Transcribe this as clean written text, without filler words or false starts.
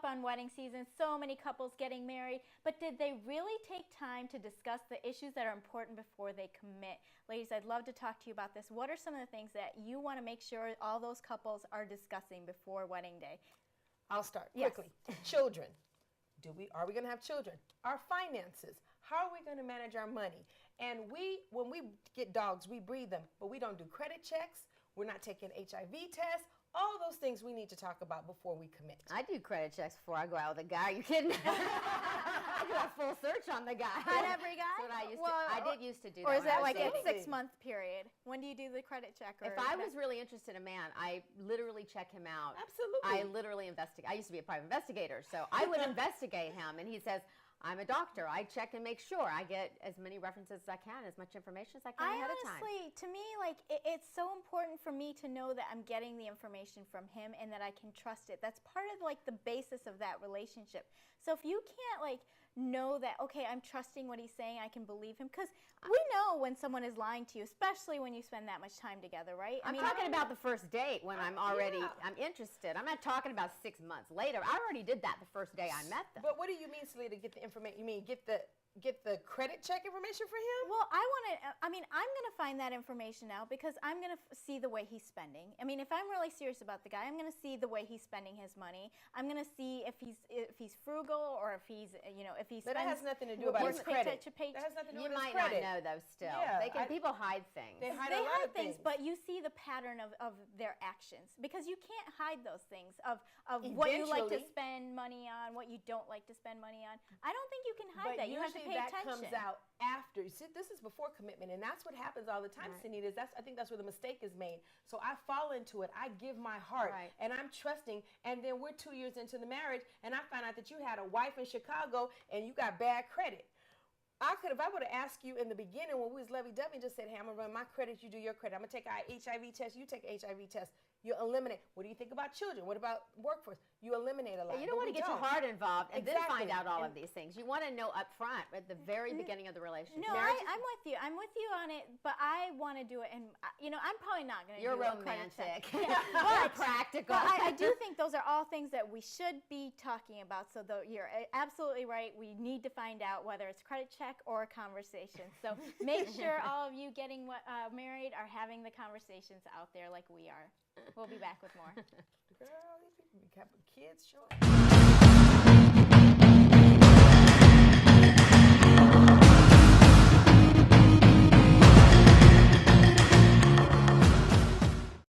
on wedding season, so many couples getting married, but did they really take time to discuss the issues that are important before they commit? Ladies, I'd love to talk to you about this. What are some of the things that you want to make sure all those couples are discussing before wedding day? I'll start quickly. Yes. Children. Are we going to have children? Our finances. How are we going to manage our money? And when we get dogs, we breed them, but we don't do credit checks. We're not taking HIV tests. All those things we need to talk about before we commit. I do credit checks before I go out with a guy. Are you kidding? I do a full search on the guy. On every guy? That's what I did used to do that. Or is that like a 6-month period? When do you do the credit check? If I was really interested in a man, I literally check him out. Absolutely. I literally investigate. I used to be a private investigator, so I would investigate him, and he says, I'm a doctor. I check and make sure I get as many references as I can, as much information as I can ahead of time. Honestly, to me, like it's so important for me to know that I'm getting the information from him and that I can trust it. That's part of like the basis of that relationship. So if you can't like know that, okay, I'm trusting what he's saying, I can believe him, because we know when someone is lying to you, especially when you spend that much time together, right? I'm talking about the first date when I'm already, I'm interested. I'm not talking about 6 months later. I already did that the first day I met them. But what do you mean, Celia, to get the information? You mean get the credit check information for him? Well, I'm going to find that information out because I'm going to see the way he's spending. I mean, if I'm really serious about the guy, I'm going to see the way he's spending his money. I'm going to see if he's frugal or if he's, if he spends. But that has nothing to do about his credit. That has nothing to do with his credit. You might not know though still. Yeah, people hide things. They hide a lot of things. But you see the pattern of their actions because you can't hide those things of what you like to spend money on, what you don't like to spend money on. I don't think you can hide that. You have to pay attention. That comes out after. See, this is before commitment, and that's what happens all the time, Sunita. I think that's where the mistake is made. So I fall into it. I give my heart, and I'm trusting, and then we're 2 years into the marriage, and I find out that you had a wife in Chicago, and you got bad credit. If I would have asked you in the beginning when we was lovey-dovey and just said, hey, I'm going to run my credit, you do your credit. I'm going to take our HIV test, you take an HIV test. You eliminate. What do you think about children? What about workforce? You eliminate a lot. You don't want to get your heart involved and then find out all of these things. You want to know up front at the very beginning of the relationship. No, I'm with you. I'm with you on it, but I want to do it. And, I'm probably not going to do it. You're romantic. You're practical. But I do think those are all things that we should be talking about. So you're absolutely right. We need to find out whether it's credit check or a conversation. So make sure all of you getting married are having the conversations out there like we are. We'll be back with more. Girl, these people be kids showing.